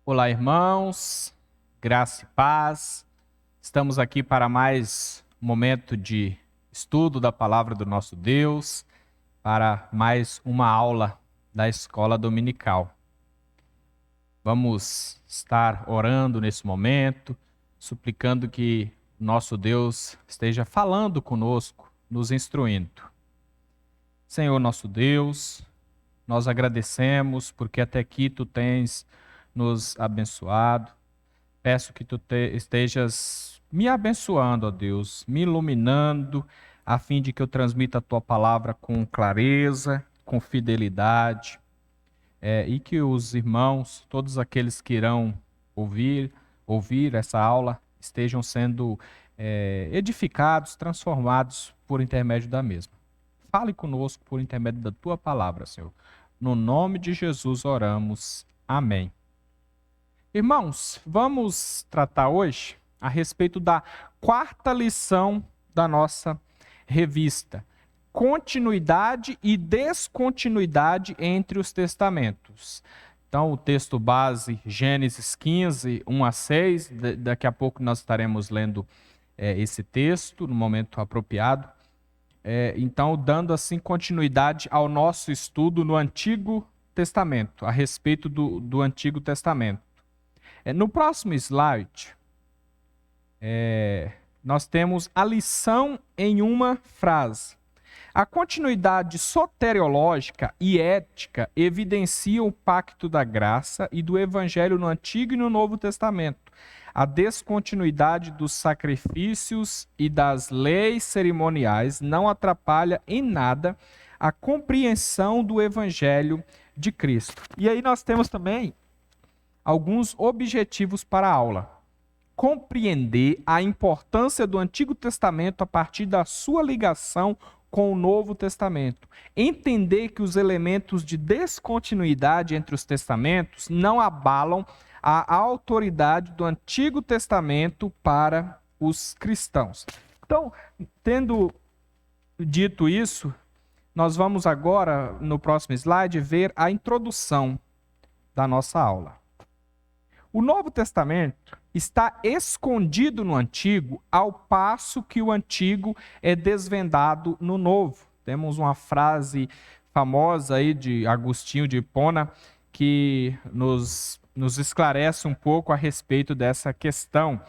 Olá, irmãos, graça e paz. Estamos aqui para mais um momento de estudo da palavra do nosso Deus, para mais uma aula da escola dominical. Vamos estar orando nesse momento, suplicando que nosso Deus esteja falando conosco, nos instruindo. Senhor nosso Deus, nós agradecemos porque até aqui Tu tens nos abençoado. Peço que Tu estejas me abençoando, ó Deus, me iluminando, a fim de que eu transmita a Tua palavra com clareza, com fidelidade, e que os irmãos, todos aqueles que irão ouvir essa aula, estejam sendo edificados, transformados por intermédio da mesma. Fale conosco por intermédio da Tua palavra, Senhor. No nome de Jesus oramos. Amém. Irmãos, vamos tratar hoje a respeito da quarta lição da nossa revista: continuidade e descontinuidade entre os testamentos. Então, o texto base, Gênesis 15, 1 a 6, daqui a pouco nós estaremos lendo esse texto no momento apropriado. Então, dando assim continuidade ao nosso estudo no Antigo Testamento, a respeito do Antigo Testamento. No próximo slide, nós temos a lição em uma frase. A continuidade soteriológica e ética evidencia o pacto da graça e do evangelho no Antigo e no Novo Testamento. A descontinuidade dos sacrifícios e das leis cerimoniais não atrapalha em nada a compreensão do evangelho de Cristo. E aí nós temos também alguns objetivos para a aula. Compreender a importância do Antigo Testamento a partir da sua ligação com o Novo Testamento. Entender que os elementos de descontinuidade entre os testamentos não abalam a autoridade do Antigo Testamento para os cristãos. Então, tendo dito isso, nós vamos agora, no próximo slide, ver a introdução da nossa aula. O Novo Testamento está escondido no Antigo, ao passo que o Antigo é desvendado no Novo. Temos uma frase famosa aí de Agostinho de Hipona que nos esclarece um pouco a respeito dessa questão.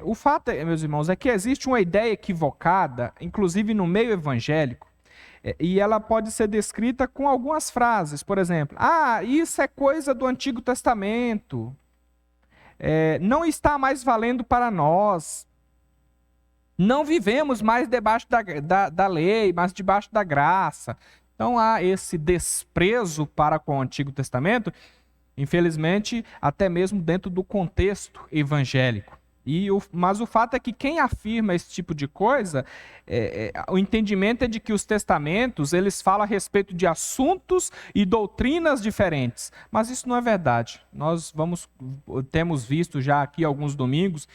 O fato, meus irmãos, é que existe uma ideia equivocada, inclusive no meio evangélico, e ela pode ser descrita com algumas frases. Por exemplo, isso é coisa do Antigo Testamento. Não está mais valendo para nós. Não vivemos mais debaixo da lei, mas debaixo da graça. Então há esse desprezo para com o Antigo Testamento, infelizmente, até mesmo dentro do contexto evangélico. Mas o fato é que quem afirma esse tipo de coisa, o entendimento é de que os testamentos, eles falam a respeito de assuntos e doutrinas diferentes. Mas isso não é verdade. Nós temos visto já aqui alguns domingos,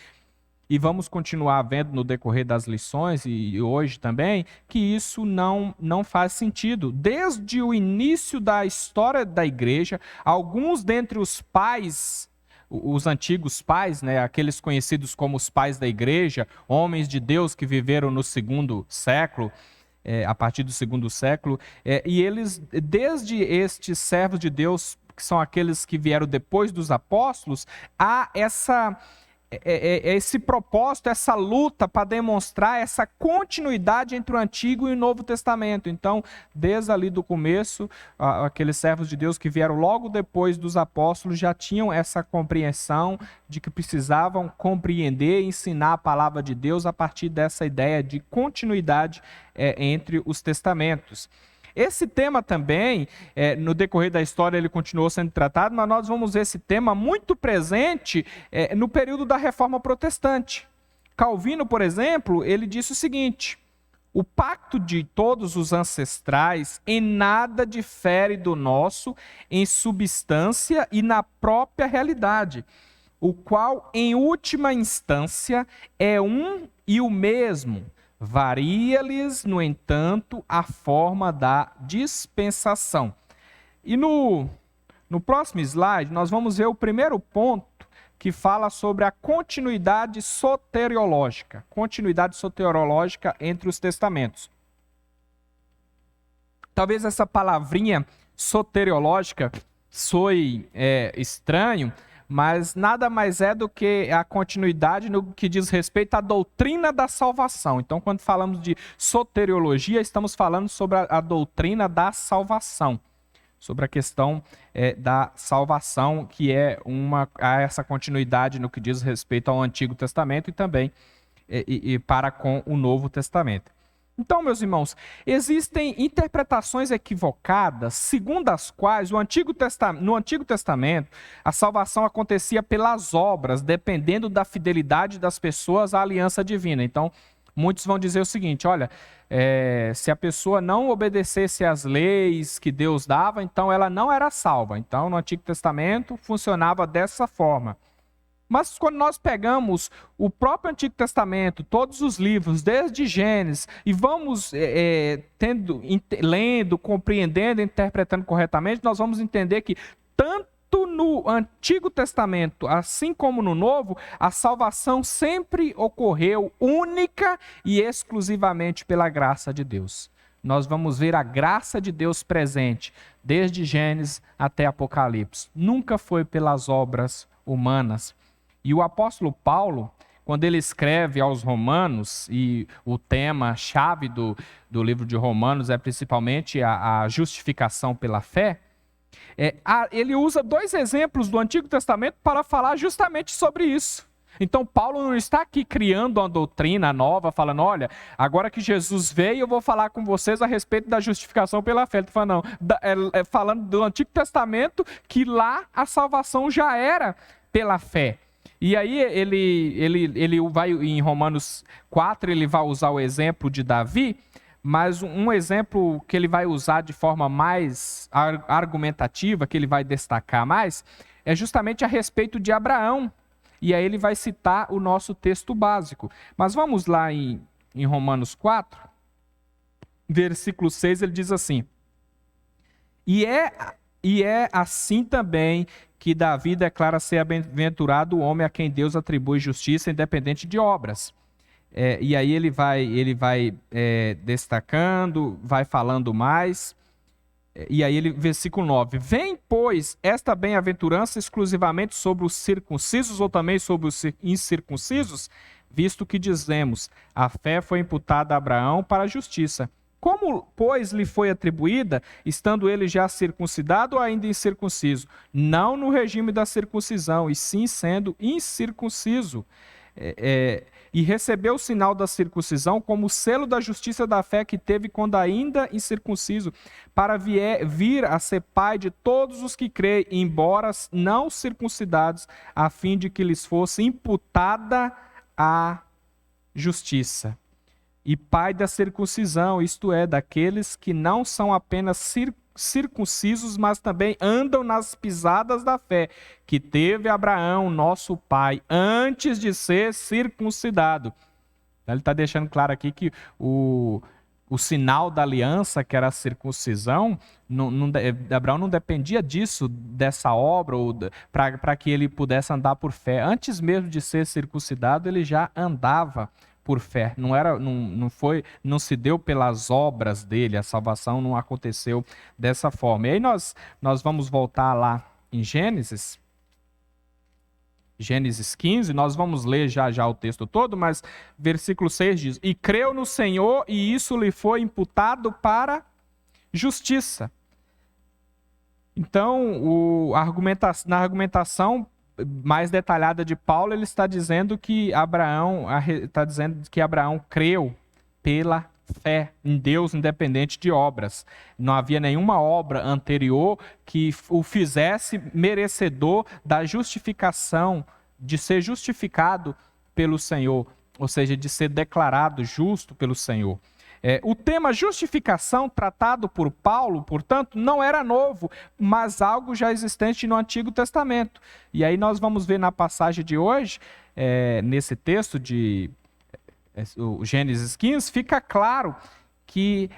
e vamos continuar vendo no decorrer das lições, e hoje também, que isso não faz sentido. Desde o início da história da igreja, alguns dentre os pais, os antigos pais, aqueles conhecidos como os pais da igreja, homens de Deus que viveram no segundo século, a partir do segundo século, e eles, desde estes servos de Deus, que são aqueles que vieram depois dos apóstolos, há esse propósito, essa luta para demonstrar essa continuidade entre o Antigo e o Novo Testamento. Então, desde ali do começo, aqueles servos de Deus que vieram logo depois dos apóstolos já tinham essa compreensão de que precisavam compreender e ensinar a palavra de Deus a partir dessa ideia de continuidade entre os testamentos. Esse tema também, no decorrer da história, ele continuou sendo tratado, mas nós vamos ver esse tema muito presente no período da Reforma Protestante. Calvino, por exemplo, ele disse o seguinte: o pacto de todos os ancestrais em nada difere do nosso em substância e na própria realidade, o qual, em última instância, é um e o mesmo. Varia-lhes, no entanto, a forma da dispensação. E no No próximo slide, nós vamos ver o primeiro ponto que fala sobre a continuidade soteriológica. Continuidade soteriológica entre os testamentos. Talvez essa palavrinha soteriológica soe estranho, mas nada mais é do que a continuidade no que diz respeito à doutrina da salvação. Então, quando falamos de soteriologia, estamos falando sobre a doutrina da salvação, sobre a questão da salvação, que é essa continuidade no que diz respeito ao Antigo Testamento e também para com o Novo Testamento. Então, meus irmãos, existem interpretações equivocadas, segundo as quais no Antigo Testamento a salvação acontecia pelas obras, dependendo da fidelidade das pessoas à aliança divina. Então, muitos vão dizer o seguinte, olha, se a pessoa não obedecesse às leis que Deus dava, então ela não era salva. Então, no Antigo Testamento funcionava dessa forma. Mas quando nós pegamos o próprio Antigo Testamento, todos os livros, desde Gênesis, e vamos lendo, compreendendo, interpretando corretamente, nós vamos entender que tanto no Antigo Testamento, assim como no Novo, a salvação sempre ocorreu única e exclusivamente pela graça de Deus. Nós vamos ver a graça de Deus presente, desde Gênesis até Apocalipse. Nunca foi pelas obras humanas. E o apóstolo Paulo, quando ele escreve aos Romanos, e o tema-chave do livro de Romanos é principalmente a justificação pela fé, ele usa dois exemplos do Antigo Testamento para falar justamente sobre isso. Então, Paulo não está aqui criando uma doutrina nova, falando, olha, agora que Jesus veio, eu vou falar com vocês a respeito da justificação pela fé. Ele está falando, não, falando do Antigo Testamento, que lá a salvação já era pela fé. E aí ele vai, em Romanos 4, ele vai usar o exemplo de Davi, mas um exemplo que ele vai usar de forma mais argumentativa, que ele vai destacar mais, é justamente a respeito de Abraão. E aí ele vai citar o nosso texto básico. Mas vamos lá em Romanos 4, versículo 6, ele diz assim, E é assim também que Davi declara ser bem-aventurado o homem a quem Deus atribui justiça independente de obras. E aí ele vai destacando, vai falando mais. E aí versículo 9. Vem, pois, esta bem-aventurança exclusivamente sobre os circuncisos ou também sobre os incircuncisos? Visto que dizemos, a fé foi imputada a Abraão para a justiça. Como, pois, lhe foi atribuída, estando ele já circuncidado ou ainda incircunciso? Não no regime da circuncisão, e sim sendo incircunciso. E recebeu o sinal da circuncisão como selo da justiça da fé que teve quando ainda incircunciso, para vir a ser pai de todos os que creem, embora não circuncidados, a fim de que lhes fosse imputada a justiça. E pai da circuncisão, isto é, daqueles que não são apenas circuncisos, mas também andam nas pisadas da fé, que teve Abraão, nosso pai, antes de ser circuncidado. Ele está deixando claro aqui que o sinal da aliança, que era a circuncisão, Abraão não dependia disso, dessa obra, para que ele pudesse andar por fé. Antes mesmo de ser circuncidado, ele já andava por fé, não se deu pelas obras dele, a salvação não aconteceu dessa forma. E aí nós vamos voltar lá em Gênesis 15, nós vamos ler já o texto todo, mas versículo 6 diz, e creu no Senhor e isso lhe foi imputado para justiça. Então, na argumentação mais detalhada de Paulo, ele está dizendo que Abraão creu pela fé em Deus, independente de obras. Não havia nenhuma obra anterior que o fizesse merecedor da justificação, de ser justificado pelo Senhor, ou seja, de ser declarado justo pelo Senhor. O tema justificação tratado por Paulo, portanto, não era novo, mas algo já existente no Antigo Testamento. E aí nós vamos ver na passagem de hoje, nesse texto de Gênesis 15, fica claro que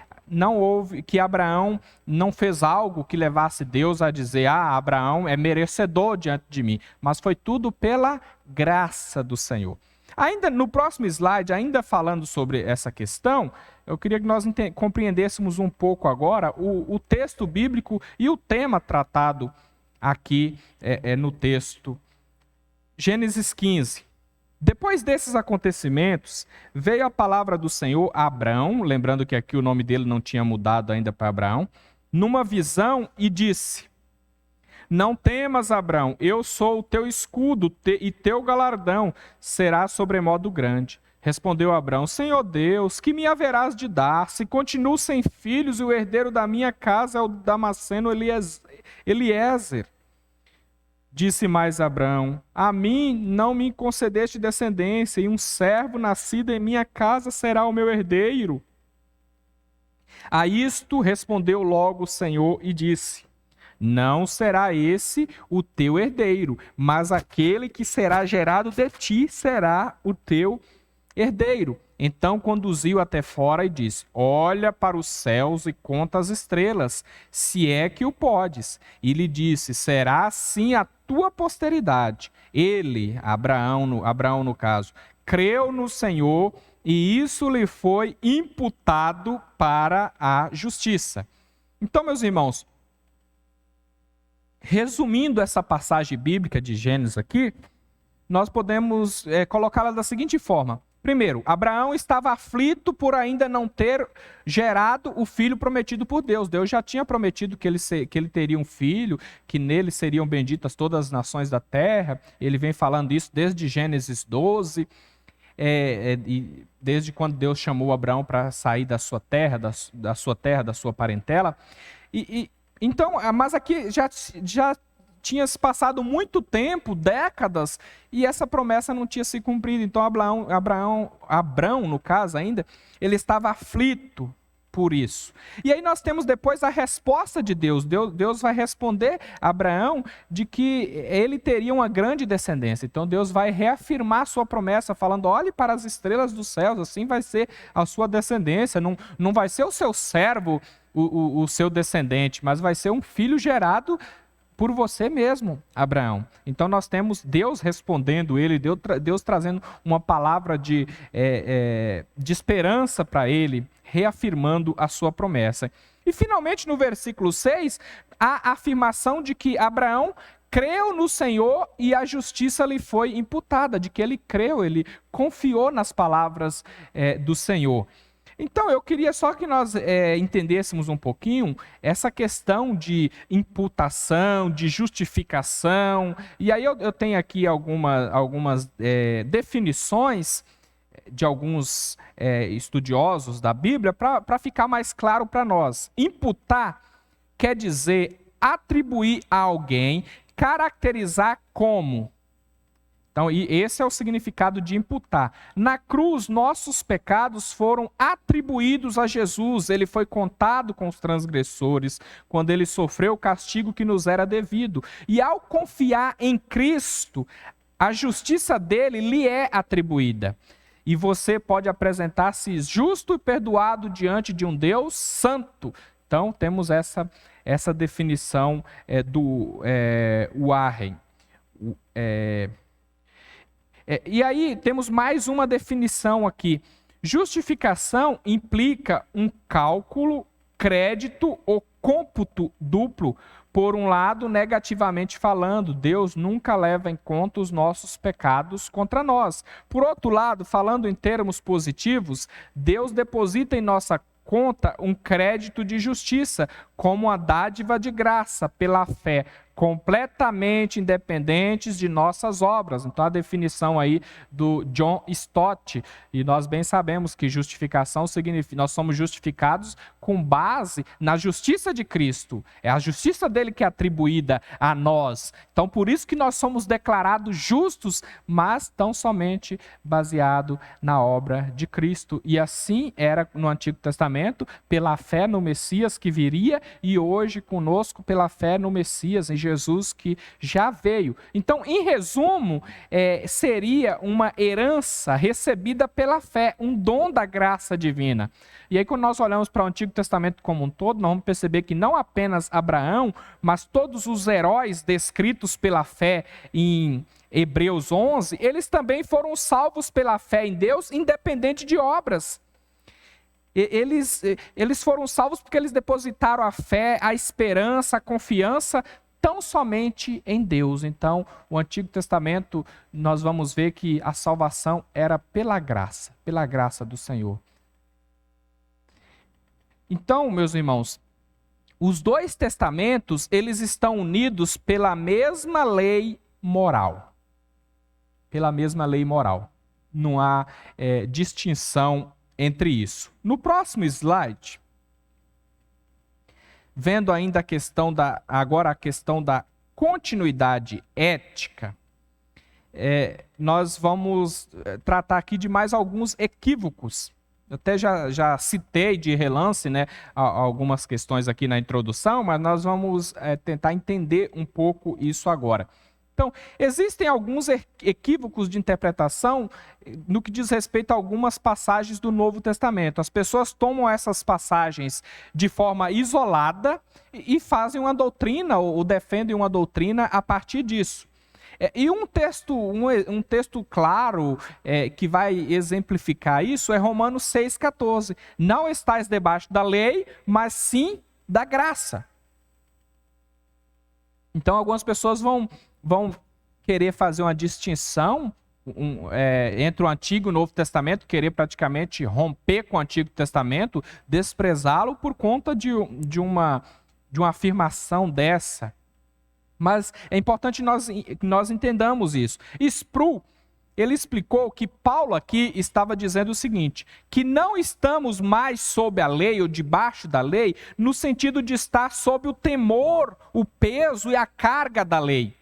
que Abraão não fez algo que levasse Deus a dizer, Abraão é merecedor diante de mim, mas foi tudo pela graça do Senhor. Ainda no próximo slide, ainda falando sobre essa questão, eu queria que nós compreendêssemos um pouco agora o texto bíblico e o tema tratado aqui no texto. Gênesis 15. Depois desses acontecimentos, veio a palavra do Senhor a Abrão, lembrando que aqui o nome dele não tinha mudado ainda para Abraão, numa visão e disse: Não temas, Abrão, eu sou o teu escudo e teu galardão será sobremodo grande. Respondeu Abrão: Senhor Deus, que me haverás de dar, se continuo sem filhos e o herdeiro da minha casa é o Damasceno Eliezer? Disse mais Abrão: A mim não me concedeste descendência, e um servo nascido em minha casa será o meu herdeiro. A isto respondeu logo o Senhor e disse: Não será esse o teu herdeiro, mas aquele que será gerado de ti será o teu herdeiro. Então conduziu até fora e disse: Olha para os céus e conta as estrelas, se é que o podes. E lhe disse: Será assim a tua posteridade. Ele, Abraão no caso, creu no Senhor e isso lhe foi imputado para a justiça. Então, meus irmãos, resumindo essa passagem bíblica de Gênesis aqui, nós podemos colocá-la da seguinte forma. Primeiro, Abraão estava aflito por ainda não ter gerado o filho prometido por Deus. Deus já tinha prometido que ele teria um filho, que nele seriam benditas todas as nações da terra. Ele vem falando isso desde Gênesis 12, desde quando Deus chamou Abraão para sair da sua terra, da sua parentela. Então, mas aqui já tinha se passado muito tempo, décadas, e essa promessa não tinha se cumprido. Então Abraão, no caso ainda, ele estava aflito por isso. E aí nós temos depois a resposta de Deus. Deus vai responder a Abraão de que ele teria uma grande descendência. Então Deus vai reafirmar sua promessa, falando: olhe para as estrelas dos céus, assim vai ser a sua descendência. Não vai ser o seu servo, o seu descendente, mas vai ser um filho gerado por você mesmo, Abraão. Então nós temos Deus respondendo ele, Deus trazendo uma palavra de esperança para ele, reafirmando a sua promessa. E finalmente no versículo 6, a afirmação de que Abraão creu no Senhor e a justiça lhe foi imputada, de que ele creu, ele confiou nas palavras do Senhor. Então, eu queria só que nós entendêssemos um pouquinho essa questão de imputação, de justificação. E aí eu tenho aqui algumas definições de alguns estudiosos da Bíblia para ficar mais claro para nós. Imputar quer dizer atribuir a alguém, caracterizar como. Então, esse é o significado de imputar. Na cruz, nossos pecados foram atribuídos a Jesus. Ele foi contado com os transgressores quando ele sofreu o castigo que nos era devido. E ao confiar em Cristo, a justiça dele lhe é atribuída. E você pode apresentar-se justo e perdoado diante de um Deus santo. Então, temos essa definição do Warren. E aí temos mais uma definição aqui. Justificação implica um cálculo, crédito ou cômputo duplo. Por um lado, negativamente falando, Deus nunca leva em conta os nossos pecados contra nós. Por outro lado, falando em termos positivos, Deus deposita em nossa conta um crédito de justiça, como uma dádiva de graça pela fé, completamente independentes de nossas obras. Então a definição aí do John Stott, e nós bem sabemos que justificação significa, nós somos justificados com base na justiça de Cristo. É a justiça dele que é atribuída a nós. Então por isso que nós somos declarados justos, mas tão somente baseado na obra de Cristo. E assim era no Antigo Testamento, pela fé no Messias que viria, e hoje conosco pela fé no Messias, em Jesus que já veio. Então, em resumo, seria uma herança recebida pela fé, um dom da graça divina. E aí, quando nós olhamos para o Antigo Testamento como um todo, nós vamos perceber que não apenas Abraão, mas todos os heróis descritos pela fé em Hebreus 11, eles também foram salvos pela fé em Deus, independente de obras. Eles foram salvos porque eles depositaram a fé, a esperança, a confiança tão somente em Deus. Então, o Antigo Testamento, nós vamos ver que a salvação era pela graça do Senhor. Então, meus irmãos, os dois testamentos, eles estão unidos pela mesma lei moral. Pela mesma lei moral. Não há distinção entre isso. No próximo slide, vendo ainda a questão da continuidade ética, nós vamos tratar aqui de mais alguns equívocos. Eu até já citei de relance, né, algumas questões aqui na introdução, mas nós vamos tentar entender um pouco isso agora. Então, existem alguns equívocos de interpretação no que diz respeito a algumas passagens do Novo Testamento. As pessoas tomam essas passagens de forma isolada e fazem uma doutrina ou defendem uma doutrina a partir disso. E um texto claro que vai exemplificar isso é Romanos 6,14. Não estais debaixo da lei, mas sim da graça. Então, algumas pessoas vão querer fazer uma distinção entre o Antigo e o Novo Testamento, querer praticamente romper com o Antigo Testamento, desprezá-lo por conta de uma afirmação dessa. Mas é importante nós entendamos isso. Sproul, ele explicou que Paulo aqui estava dizendo o seguinte, que não estamos mais sob a lei ou debaixo da lei, no sentido de estar sob o temor, o peso e a carga da lei.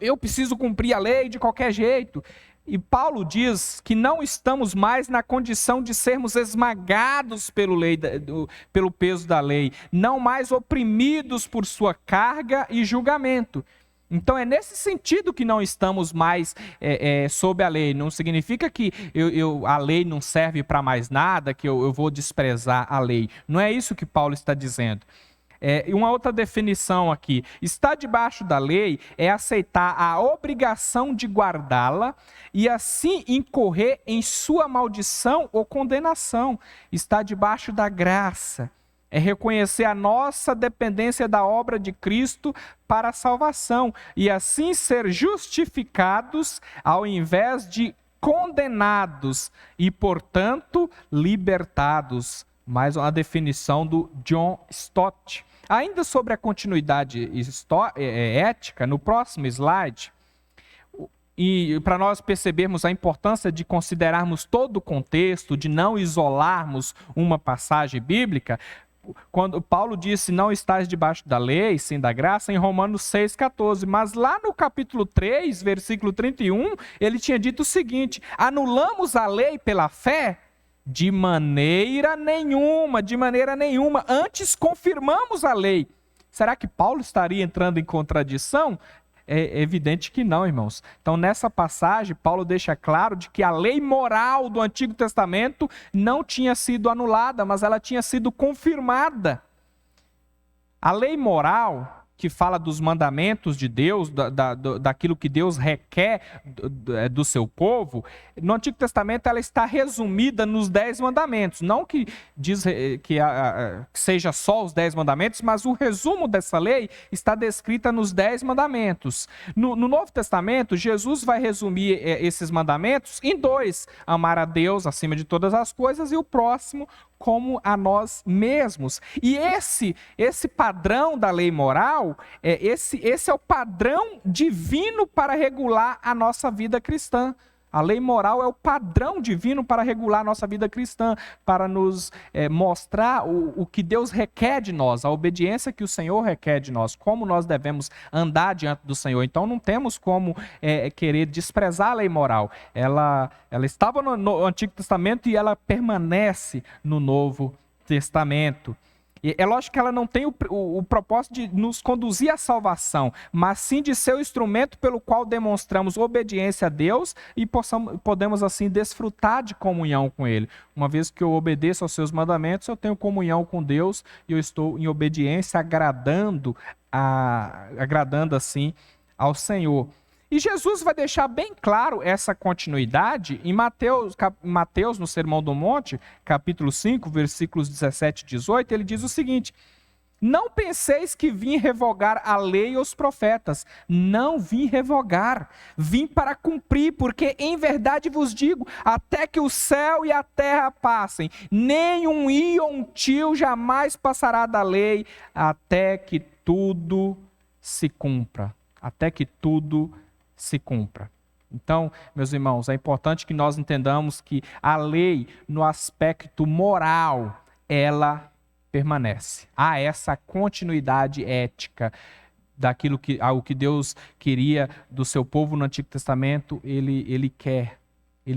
Eu preciso cumprir a lei de qualquer jeito. E Paulo diz que não estamos mais na condição de sermos esmagados pelo peso da lei, não mais oprimidos por sua carga e julgamento. Então é nesse sentido que não estamos mais sob a lei. Não significa que a lei não serve para mais nada, que eu vou desprezar a lei. Não é isso que Paulo está dizendo. E uma outra definição aqui, estar debaixo da lei é aceitar a obrigação de guardá-la e assim incorrer em sua maldição ou condenação. Estar debaixo da graça é reconhecer a nossa dependência da obra de Cristo para a salvação e assim ser justificados ao invés de condenados e, portanto, libertados. Mais uma definição do John Stott. Ainda sobre a continuidade ética, no próximo slide, e para nós percebermos a importância de considerarmos todo o contexto, de não isolarmos uma passagem bíblica, quando Paulo disse não estás debaixo da lei, sim da graça, em Romanos 6,14, mas lá no capítulo 3, versículo 31, ele tinha dito o seguinte, anulamos a lei pela fé? De maneira nenhuma, antes confirmamos a lei. Será que Paulo estaria entrando em contradição? É evidente que não, irmãos. Então, nessa passagem, Paulo deixa claro de que a lei moral do Antigo Testamento não tinha sido anulada, mas ela tinha sido confirmada. A lei moral, que fala dos mandamentos de Deus, daquilo que Deus requer do seu povo, no Antigo Testamento ela está resumida nos 10 mandamentos. Não que diz que seja só os 10 mandamentos, mas o resumo dessa lei está descrita nos 10 mandamentos. No Novo Testamento, Jesus vai resumir esses mandamentos em 2. Amar a Deus acima de todas as coisas e o próximo como a nós mesmos. E esse padrão da lei moral, esse é o padrão divino para regular a nossa vida cristã. A lei moral é o padrão divino para regular a nossa vida cristã, para nos mostrar o que Deus requer de nós, a obediência que o Senhor requer de nós, como nós devemos andar diante do Senhor. Então não temos como querer desprezar a lei moral. Ela estava no Antigo Testamento e ela permanece no Novo Testamento. É lógico que ela não tem o propósito de nos conduzir à salvação, mas sim de ser o instrumento pelo qual demonstramos obediência a Deus e podemos assim desfrutar de comunhão com Ele. Uma vez que eu obedeço aos seus mandamentos, eu tenho comunhão com Deus e eu estou em obediência, agradando assim ao Senhor. E Jesus vai deixar bem claro essa continuidade em Mateus, no Sermão do Monte, capítulo 5, versículos 17 e 18, ele diz o seguinte: não penseis que vim revogar a lei e os profetas. Não vim revogar, vim para cumprir, porque em verdade vos digo, até que o céu e a terra passem, nem um i ou um tio jamais passará da lei, até que tudo se cumpra. Até que tudo se cumpra. Então, meus irmãos, é importante que nós entendamos que a lei, no aspecto moral, ela permanece. Há essa continuidade ética daquilo ao que Deus queria do seu povo no Antigo Testamento, ele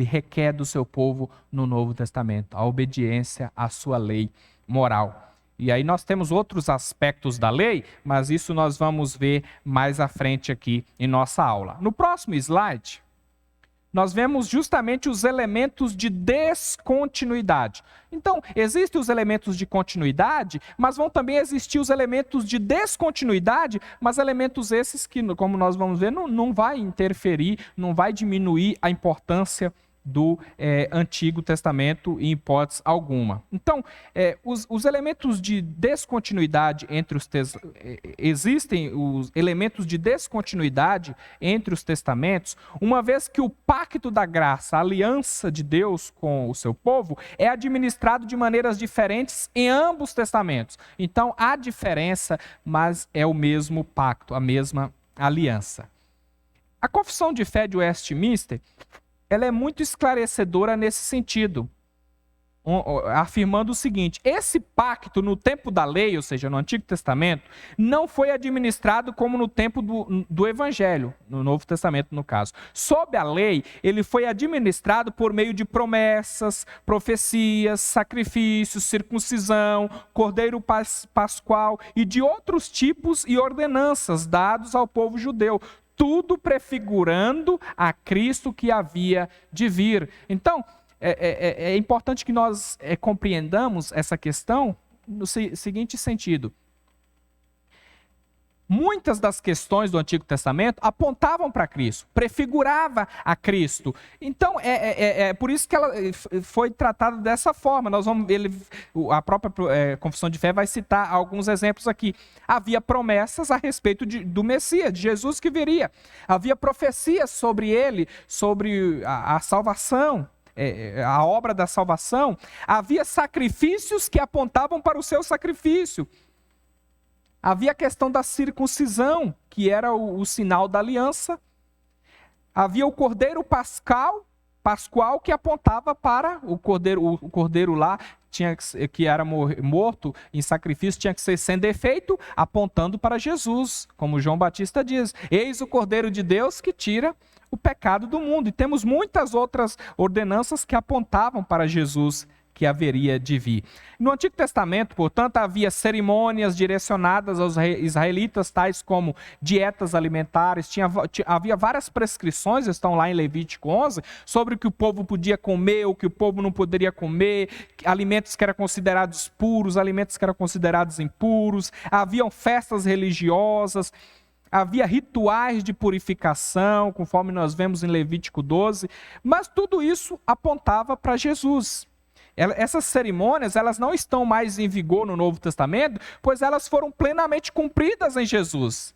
requer do seu povo no Novo Testamento, a obediência à sua lei moral. E aí nós temos outros aspectos da lei, mas isso nós vamos ver mais à frente aqui em nossa aula. No próximo slide, nós vemos justamente os elementos de descontinuidade. Então, existem os elementos de continuidade, mas vão também existir os elementos de descontinuidade, mas elementos esses que, como nós vamos ver, não vai interferir, não vai diminuir a importância do Antigo Testamento em hipótese alguma. Então, os elementos de descontinuidade existem os elementos de descontinuidade entre os testamentos, uma vez que o pacto da graça, a aliança de Deus com o seu povo, é administrado de maneiras diferentes em ambos os testamentos. Então, há diferença, mas é o mesmo pacto, a mesma aliança. A Confissão de Fé de Westminster, ela é muito esclarecedora nesse sentido, afirmando o seguinte: esse pacto no tempo da lei, ou seja, no Antigo Testamento, não foi administrado como no tempo do Evangelho, no Novo Testamento no caso. Sob a lei, ele foi administrado por meio de promessas, profecias, sacrifícios, circuncisão, cordeiro pascual e de outros tipos e ordenanças dados ao povo judeu, tudo prefigurando a Cristo que havia de vir. Então, é importante que nós compreendamos essa questão no seguinte sentido. Muitas das questões do Antigo Testamento apontavam para Cristo, prefigurava a Cristo. Então, por isso que ela foi tratada dessa forma. A própria Confissão de Fé vai citar alguns exemplos aqui. Havia promessas a respeito do Messias, de Jesus que viria. Havia profecias sobre ele, sobre a salvação, a obra da salvação. Havia sacrifícios que apontavam para o seu sacrifício. Havia a questão da circuncisão, que era o sinal da aliança. Havia o cordeiro pascual que apontava para o cordeiro lá, que era morto em sacrifício, tinha que ser sem defeito, apontando para Jesus. Como João Batista diz: eis o Cordeiro de Deus que tira o pecado do mundo. E temos muitas outras ordenanças que apontavam para Jesus que haveria de vir. No Antigo Testamento, portanto, havia cerimônias direcionadas aos israelitas, tais como dietas alimentares, havia várias prescrições, estão lá em Levítico 11, sobre o que o povo podia comer, o que o povo não poderia comer, alimentos que eram considerados puros, alimentos que eram considerados impuros, haviam festas religiosas, havia rituais de purificação, conforme nós vemos em Levítico 12, mas tudo isso apontava para Jesus. Essas cerimônias, elas não estão mais em vigor no Novo Testamento, pois elas foram plenamente cumpridas em Jesus.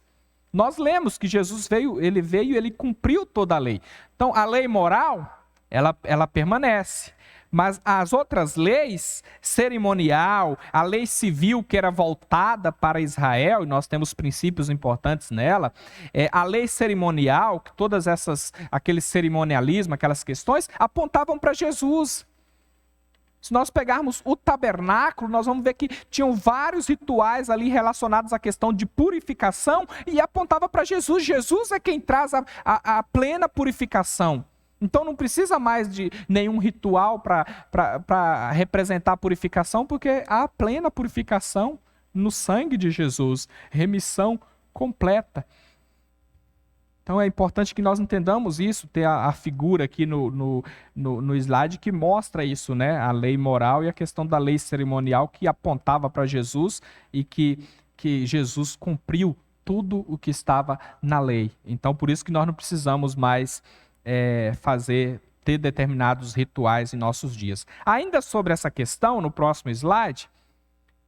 Nós lemos que Jesus veio e ele cumpriu toda a lei. Então, a lei moral, ela permanece. Mas as outras leis, cerimonial, a lei civil que era voltada para Israel, e nós temos princípios importantes nela, a lei cerimonial, que aquele cerimonialismo, aquelas questões, apontavam para Jesus. Se nós pegarmos o tabernáculo, nós vamos ver que tinham vários rituais ali relacionados à questão de purificação e apontava para Jesus. Jesus é quem traz a plena purificação. Então não precisa mais de nenhum ritual para representar a purificação, porque há plena purificação no sangue de Jesus, remissão completa. Então é importante que nós entendamos isso, ter a figura aqui no slide que mostra isso, né? A lei moral e a questão da lei cerimonial que apontava para Jesus e que Jesus cumpriu tudo o que estava na lei. Então por isso que nós não precisamos mais ter determinados rituais em nossos dias. Ainda sobre essa questão, no próximo slide,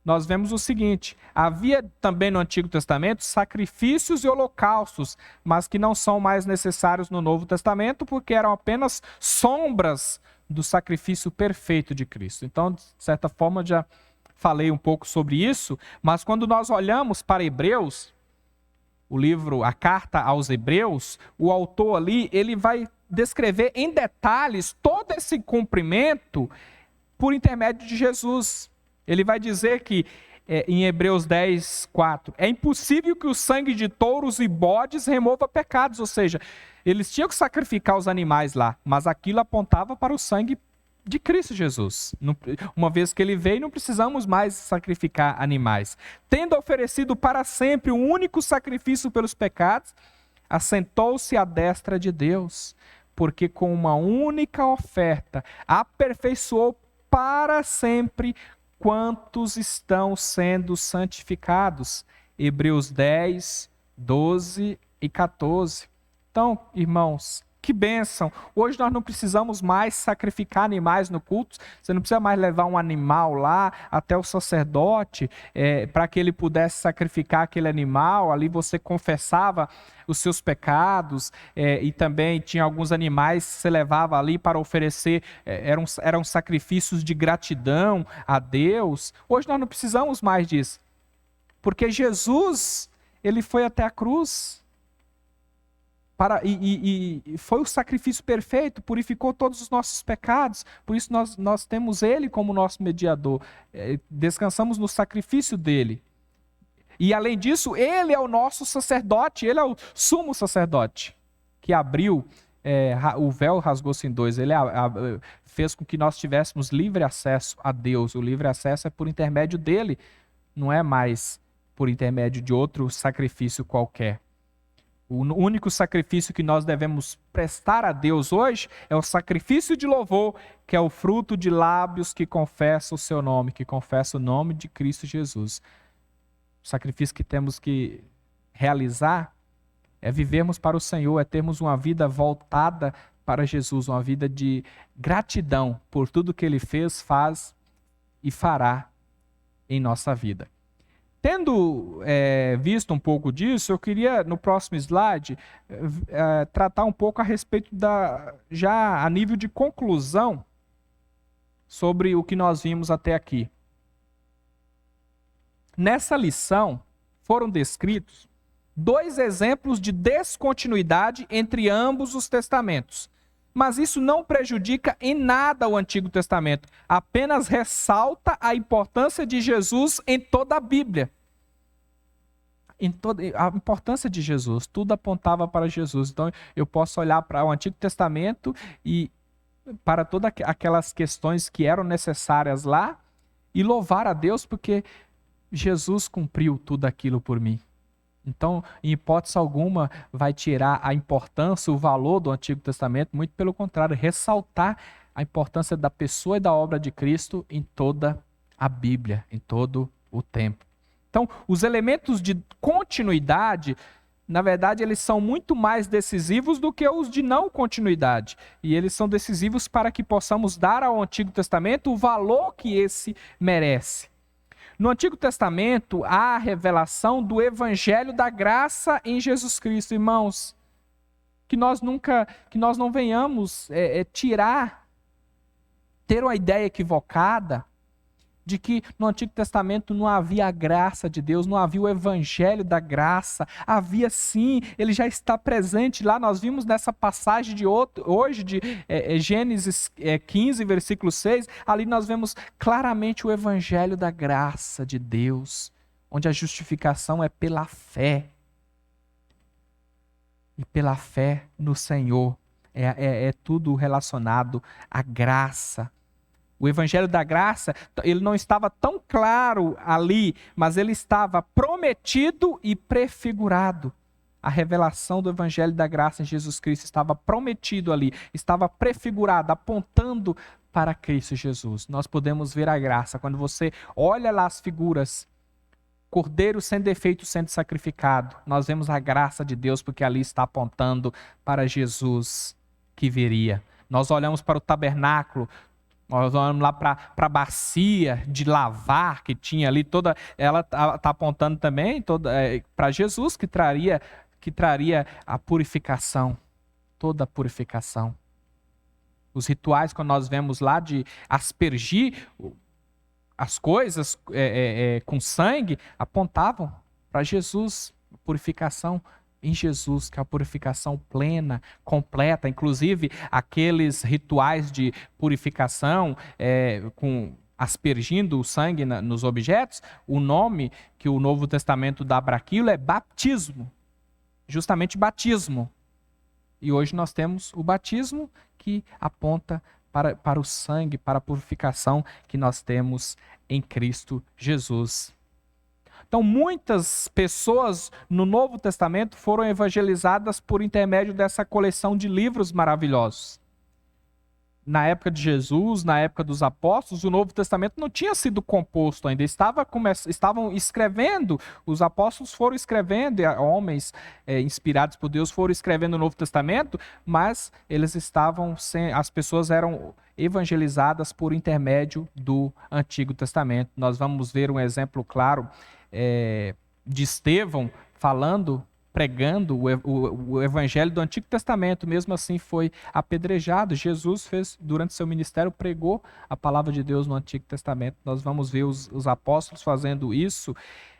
nós vemos o seguinte: havia também no Antigo Testamento sacrifícios e holocaustos, mas que não são mais necessários no Novo Testamento, porque eram apenas sombras do sacrifício perfeito de Cristo. Então, de certa forma, já falei um pouco sobre isso, mas quando nós olhamos para Hebreus, o livro, a carta aos Hebreus, o autor ali, ele vai descrever em detalhes todo esse cumprimento por intermédio de Jesus. Ele vai dizer que, em Hebreus 10, 4, é impossível que o sangue de touros e bodes remova pecados, ou seja, eles tinham que sacrificar os animais lá, mas aquilo apontava para o sangue de Cristo Jesus. Uma vez que ele veio, não precisamos mais sacrificar animais. Tendo oferecido para sempre um único sacrifício pelos pecados, assentou-se à destra de Deus, porque com uma única oferta aperfeiçoou para sempre quantos estão sendo santificados. Hebreus 10, 12 e 14. Então, irmãos, que bênção! Hoje nós não precisamos mais sacrificar animais no culto. Você não precisa mais levar um animal lá até o sacerdote para que ele pudesse sacrificar aquele animal. Ali você confessava os seus pecados e também tinha alguns animais que você levava ali para oferecer, eram sacrifícios de gratidão a Deus. Hoje nós não precisamos mais disso, porque Jesus, ele foi até a cruz, e foi o sacrifício perfeito, purificou todos os nossos pecados, por isso nós temos Ele como nosso mediador, descansamos no sacrifício dele. E além disso, Ele é o nosso sacerdote, Ele é o sumo sacerdote, que abriu, o véu rasgou-se em dois, Ele fez com que nós tivéssemos livre acesso a Deus. O livre acesso é por intermédio dele, não é mais por intermédio de outro sacrifício qualquer. O único sacrifício que nós devemos prestar a Deus hoje é o sacrifício de louvor, que é o fruto de lábios que confessam o seu nome, que confessa o nome de Cristo Jesus. O sacrifício que temos que realizar é vivermos para o Senhor, é termos uma vida voltada para Jesus, uma vida de gratidão por tudo que Ele fez, faz e fará em nossa vida. Tendo visto um pouco disso, eu queria, no próximo slide, tratar um pouco a respeito já a nível de conclusão, sobre o que nós vimos até aqui. Nessa lição, foram descritos 2 exemplos de descontinuidade entre ambos os testamentos. Mas isso não prejudica em nada o Antigo Testamento, apenas ressalta a importância de Jesus em toda a Bíblia. A importância de Jesus, tudo apontava para Jesus. Então eu posso olhar para o Antigo Testamento e para todas aquelas questões que eram necessárias lá e louvar a Deus porque Jesus cumpriu tudo aquilo por mim. Então, em hipótese alguma, vai tirar a importância, o valor do Antigo Testamento, muito pelo contrário, ressaltar a importância da pessoa e da obra de Cristo em toda a Bíblia, em todo o tempo. Então, os elementos de continuidade, na verdade, eles são muito mais decisivos do que os de não continuidade. E eles são decisivos para que possamos dar ao Antigo Testamento o valor que esse merece. No Antigo Testamento, há a revelação do Evangelho da graça em Jesus Cristo. Irmãos, que nós não venhamos ter uma ideia equivocada de que no Antigo Testamento não havia a graça de Deus, não havia o Evangelho da graça. Havia sim, ele já está presente lá. Nós vimos nessa passagem hoje de Gênesis 15, versículo 6, ali nós vemos claramente o Evangelho da graça de Deus, onde a justificação é pela fé. E pela fé no Senhor. É tudo relacionado à graça. O evangelho da graça, ele não estava tão claro ali, mas ele estava prometido e prefigurado. A revelação do evangelho da graça em Jesus Cristo estava prometido ali, estava prefigurado, apontando para Cristo Jesus. Nós podemos ver a graça. Quando você olha lá as figuras, Cordeiro sem defeito sendo sacrificado, nós vemos a graça de Deus, porque ali está apontando para Jesus que viria. Nós olhamos para o tabernáculo, nós olhamos lá para a bacia de lavar que tinha ali, toda, ela está apontando também para Jesus que traria a purificação, toda a purificação. Os rituais, quando nós vemos lá de aspergir as coisas com sangue, apontavam para Jesus, a purificação em Jesus, que é a purificação plena, completa. Inclusive, aqueles rituais de purificação aspergindo o sangue nos objetos, o nome que o Novo Testamento dá para aquilo é batismo. Justamente batismo. E hoje nós temos o batismo que aponta para o sangue, para a purificação que nós temos em Cristo Jesus. Então, muitas pessoas no Novo Testamento foram evangelizadas por intermédio dessa coleção de livros maravilhosos. Na época de Jesus, na época dos apóstolos, o Novo Testamento não tinha sido composto ainda. Estavam escrevendo, os apóstolos foram escrevendo, homens inspirados por Deus foram escrevendo o Novo Testamento, mas as pessoas eram evangelizadas por intermédio do Antigo Testamento. Nós vamos ver um exemplo claro de Estevão pregando o evangelho do Antigo Testamento, mesmo assim foi apedrejado. Jesus durante seu ministério, pregou a palavra de Deus no Antigo Testamento. Nós vamos ver os apóstolos fazendo isso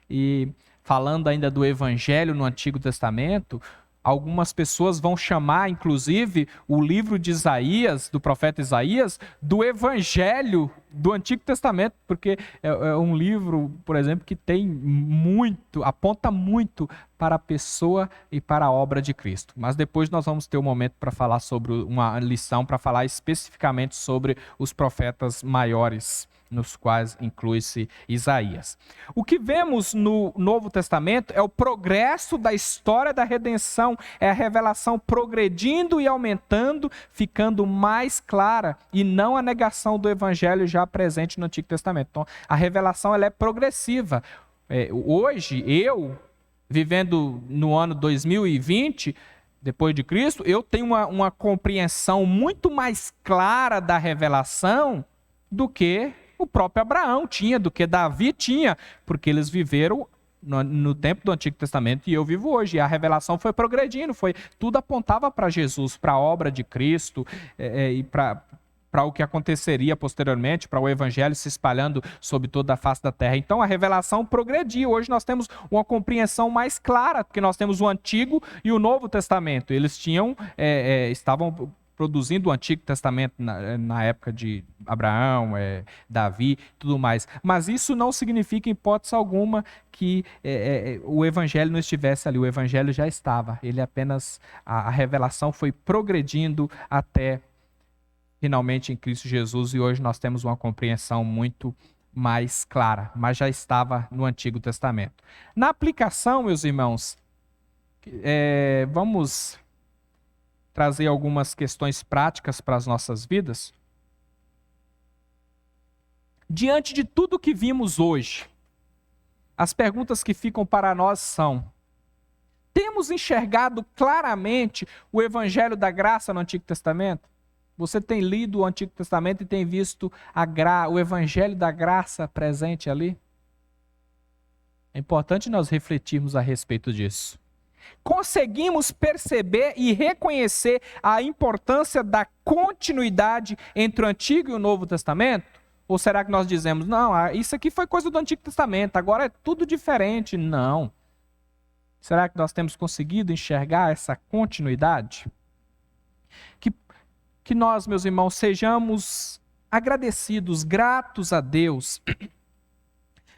e falando ainda do evangelho no Antigo Testamento. Algumas pessoas vão chamar, inclusive, o livro de Isaías, do profeta Isaías, do Evangelho do Antigo Testamento, porque é um livro, por exemplo, que aponta muito para a pessoa e para a obra de Cristo. Mas depois nós vamos ter um momento para falar sobre uma lição, para falar especificamente sobre os profetas maiores, nos quais inclui-se Isaías. O que vemos no Novo Testamento é o progresso da história da redenção, é a revelação progredindo e aumentando, ficando mais clara, e não a negação do evangelho já presente no Antigo Testamento. Então, a revelação ela é progressiva. Hoje, eu, vivendo no ano 2020, depois de Cristo, eu tenho uma compreensão muito mais clara da revelação do que o próprio Abraão tinha, do que Davi tinha, porque eles viveram no tempo do Antigo Testamento e eu vivo hoje. E a revelação foi progredindo, tudo apontava para Jesus, para a obra de Cristo e para o que aconteceria posteriormente, para o evangelho se espalhando sobre toda a face da terra. Então a revelação progrediu. Hoje nós temos uma compreensão mais clara, porque nós temos o Antigo e o Novo Testamento. Eles estavam produzindo o Antigo Testamento na época de Abraão, Davi, tudo mais. Mas isso não significa, em hipótese alguma, que o Evangelho não estivesse ali. O Evangelho já estava. A revelação foi progredindo até finalmente em Cristo Jesus, e hoje nós temos uma compreensão muito mais clara, mas já estava no Antigo Testamento. Na aplicação, meus irmãos, vamos trazer algumas questões práticas para as nossas vidas. Diante de tudo que vimos hoje, as perguntas que ficam para nós são: temos enxergado claramente o Evangelho da Graça no Antigo Testamento? Você tem lido o Antigo Testamento e tem visto o Evangelho da Graça presente ali? É importante nós refletirmos a respeito disso. Conseguimos perceber e reconhecer a importância da continuidade entre o Antigo e o Novo Testamento? Ou será que nós dizemos, não, isso aqui foi coisa do Antigo Testamento, agora é tudo diferente? Não. Será que nós temos conseguido enxergar essa continuidade? Que nós, meus irmãos, sejamos agradecidos, gratos a Deus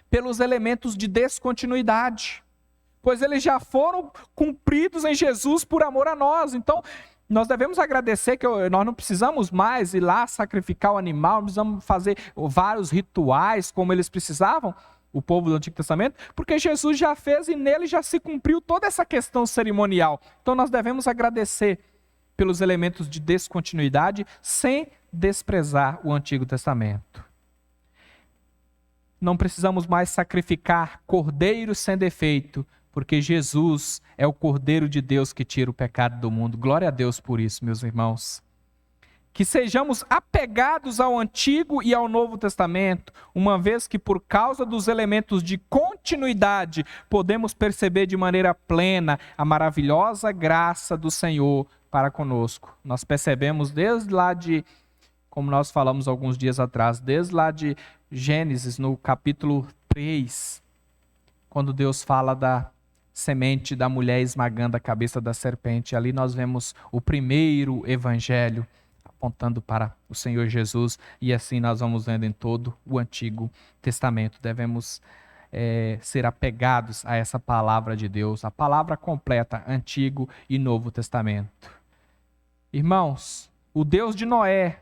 pelos elementos de descontinuidade, pois eles já foram cumpridos em Jesus por amor a nós. Então, Nós devemos agradecer que nós não precisamos mais ir lá sacrificar o animal, não precisamos fazer vários rituais como eles precisavam, o povo do Antigo Testamento, porque Jesus já fez e nele já se cumpriu toda essa questão cerimonial. Então nós devemos agradecer pelos elementos de descontinuidade sem desprezar o Antigo Testamento. Não precisamos mais sacrificar cordeiros sem defeito, porque Jesus é o Cordeiro de Deus que tira o pecado do mundo. Glória a Deus por isso, meus irmãos. Que sejamos apegados ao Antigo e ao Novo Testamento, uma vez que por causa dos elementos de continuidade, podemos perceber de maneira plena a maravilhosa graça do Senhor para conosco. Nós percebemos desde lá de, como nós falamos alguns dias atrás, desde lá de Gênesis, no capítulo 3, quando Deus fala da semente da mulher esmagando a cabeça da serpente, ali nós vemos o primeiro evangelho apontando para o Senhor Jesus, e assim nós vamos vendo em todo o Antigo Testamento. Devemos ser apegados a essa palavra de Deus, a palavra completa, Antigo e Novo Testamento. Irmãos, o Deus de Noé,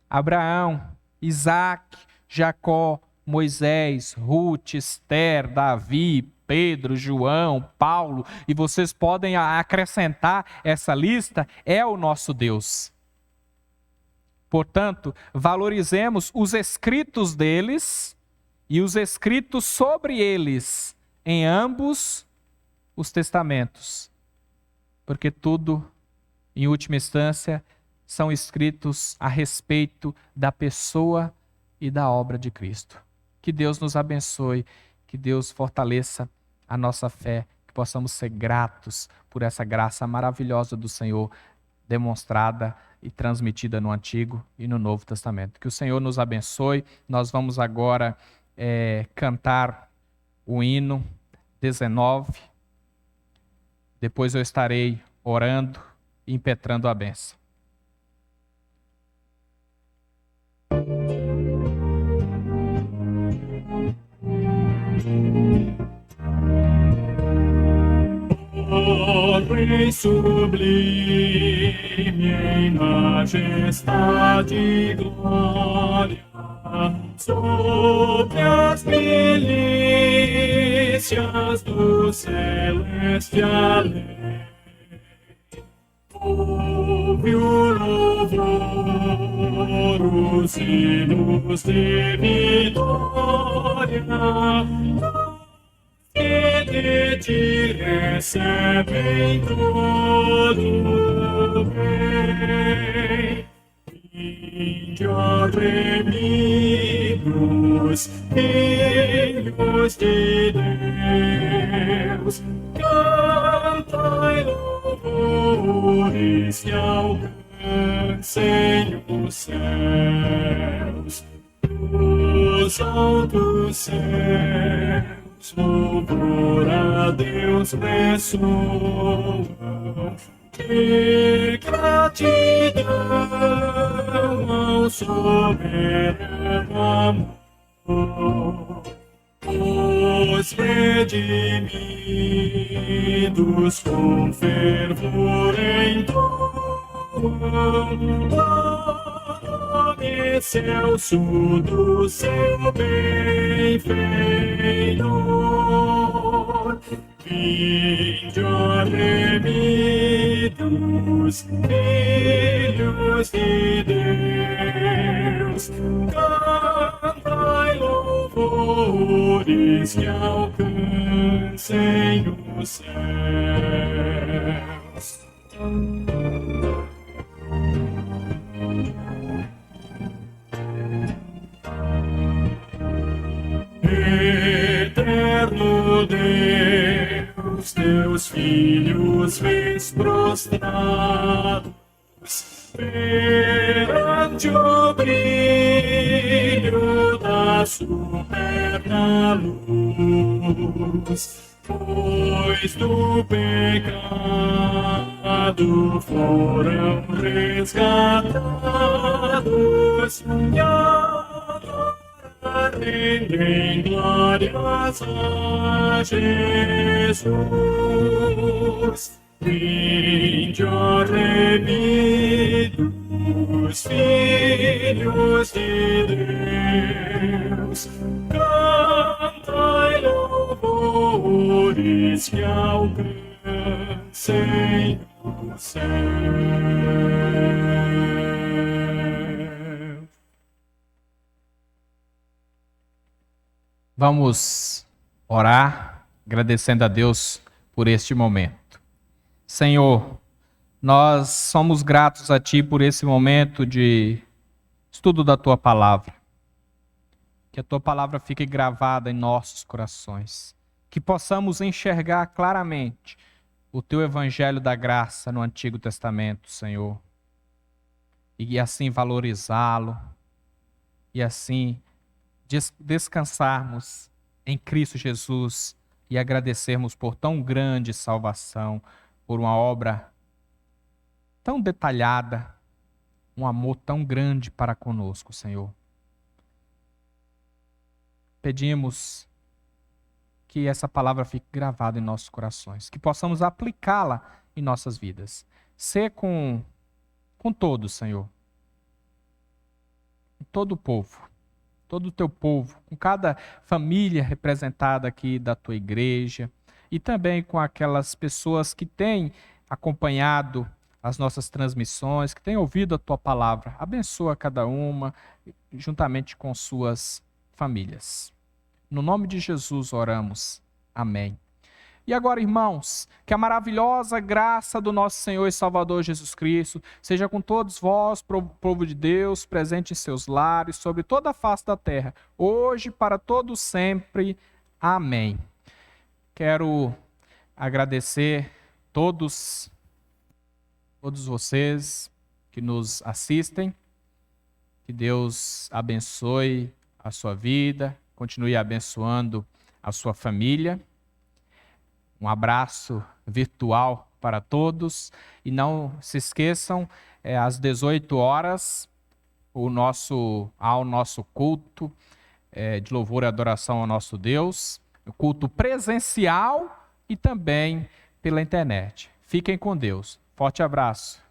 Abraão, Isaac, Jacó, Moisés, Ruth, Esther, Davi, Pedro, João, Paulo, e vocês podem acrescentar essa lista, é o nosso Deus. Portanto, valorizemos os escritos deles e os escritos sobre eles em ambos os testamentos, porque tudo, em última instância, são escritos a respeito da pessoa e da obra de Cristo. Que Deus nos abençoe, que Deus fortaleça a nossa fé, que possamos ser gratos por essa graça maravilhosa do Senhor, demonstrada e transmitida no Antigo e no Novo Testamento. Que o Senhor nos abençoe. Nós vamos agora cantar o hino 19. Depois eu estarei orando e impetrando a bênção. Ó Rei sublime em majestade e glória, sobre as milícias do celestial lei, ouve o louvor, os hinos de vitória, que de ti recebem todo bem. Vinde, ó remidos, filhos de Deus, cantai louvores que alcancem os céus, os altos céus. Louvor a Deus ressoam, de gratidão ao soberano amor. Os redimidos com fervor entoam, excelso do seu benfeitor. Vinde, ó remidos, filhos de Deus, cantai louvores que alcancem os céus. Eterno Deus, teus filhos vês prostrados perante o brilho da superna luz, pois do pecado foram resgatados e agora rendem glórias a Jesus. Vinde, ó remidos, filhos de Deus, cantai louvores que alcancem o céu. Vamos orar, agradecendo a Deus por este momento. Senhor, nós somos gratos a Ti por esse momento de estudo da Tua Palavra. Que a Tua Palavra fique gravada em nossos corações. Que possamos enxergar claramente o Teu Evangelho da Graça no Antigo Testamento, Senhor. E assim valorizá-lo. E assim descansarmos em Cristo Jesus e agradecermos por tão grande salvação, por uma obra tão detalhada, um amor tão grande para conosco, Senhor. Pedimos que essa palavra fique gravada em nossos corações, que possamos aplicá-la em nossas vidas. Ser com todos, Senhor. Com todo o povo. Todo o teu povo, com cada família representada aqui da tua igreja e também com aquelas pessoas que têm acompanhado as nossas transmissões, que têm ouvido a tua palavra. Abençoa cada uma, juntamente com suas famílias. No nome de Jesus oramos. Amém. E agora, irmãos, que a maravilhosa graça do nosso Senhor e Salvador Jesus Cristo seja com todos vós, povo de Deus, presente em seus lares, sobre toda a face da terra, hoje para todos sempre. Amém. Quero agradecer todos vocês que nos assistem. Que Deus abençoe a sua vida, continue abençoando a sua família. Um abraço virtual para todos e não se esqueçam, às 18 horas, ao nosso culto de louvor e adoração ao nosso Deus, o culto presencial e também pela internet. Fiquem com Deus. Forte abraço.